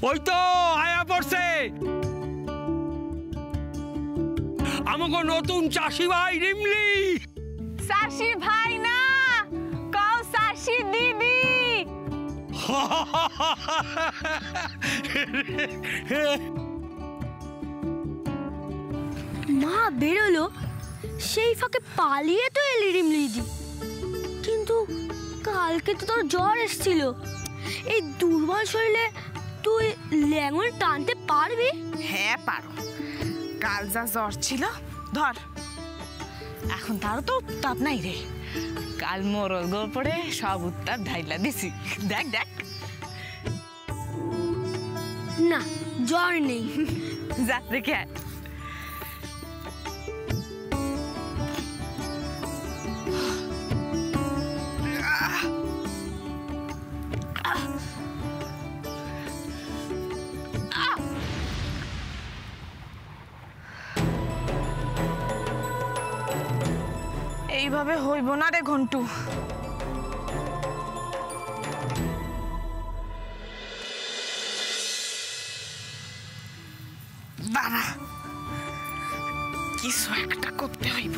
ওই তো আয়া পড়ছে আমাকে নতুন চাষি ভাই রিমলি। চাষি ভাই না, কও চাষি দিদি। মা বেরোলো, সেই ফাঁকে পালিয়ে তো এলি রিমলিদি। কিন্তু কালকে তো তোর জ্বর এসেছিল, এই দুর্বল শরীরে তুই ল্যাঙল টানতে পারবি? হ্যাঁ পারো, কাল যা জ্বর ছিল ধর, এখন তারও তো উত্তাপ নাই রে। কাল মোরল গোপড়ে সব উত্তাপ ঢাইলা দিছি, দেখ দেখ। না, জ্বর নেই। যা দেখে আয়। এইভাবে হইব না রে ঘন্টু। দাঁড়া, কিছু একটা করতে হইব।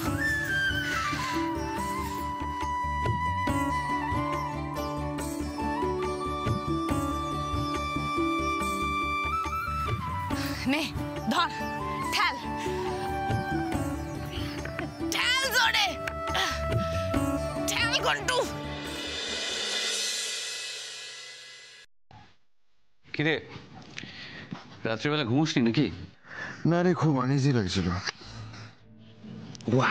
নে ধর, ঠেল ঠেল জোরে, ঠেল ঘন্টু। কিরে, রাত্রিবেলা ঘুমোসনি নাকি? না রে, খুব আনইজি লাগছিল। ওয়া,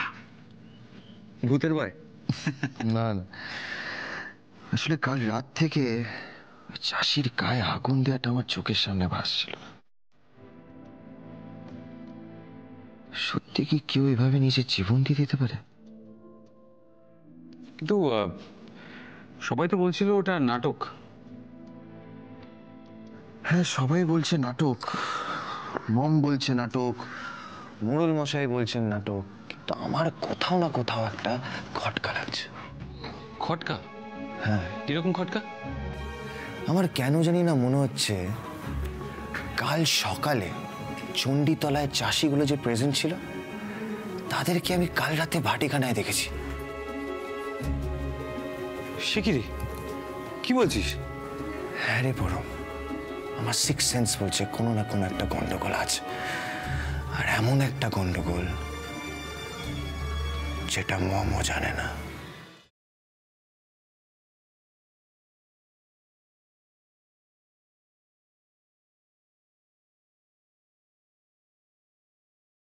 ভূতের ভয়? না না, আসলে কাল রাত থেকে চাষির গায়ে আগুন দেওয়াটা আমার চোখের সামনে ভাসছিল। সত্যি কি কেউ এভাবে নিজের জীবন দিয়ে দিতে পারে? কিন্তু সবাই তো বলছিল ওটা নাটক। হ্যাঁ, সবাই বলছে নাটক, মম বলছে নাটক, মোড়ল মশাই বলছেন নাটক, কিন্তু আমার কোথাও না কোথাও একটা খটকা লাগছে। খটকা? হ্যাঁ। কিরকম খটকা? আমার কেন জানি না মনে হচ্ছে কাল সকালে চণ্ডীতলায় চাষিগুলো যে প্রেজেন্ট ছিল, তাদেরকে আমি কাল রাতে ভাটিখানায় দেখেছি। সে কি রে, কি বলছিস? হ্যাঁ রে বড়, আমার সিক্স সেন্স বলছে কোনো না কোনো একটা গন্ডগোল আছে, আর এমন একটা গন্ডগোল যেটা মমও জানে না।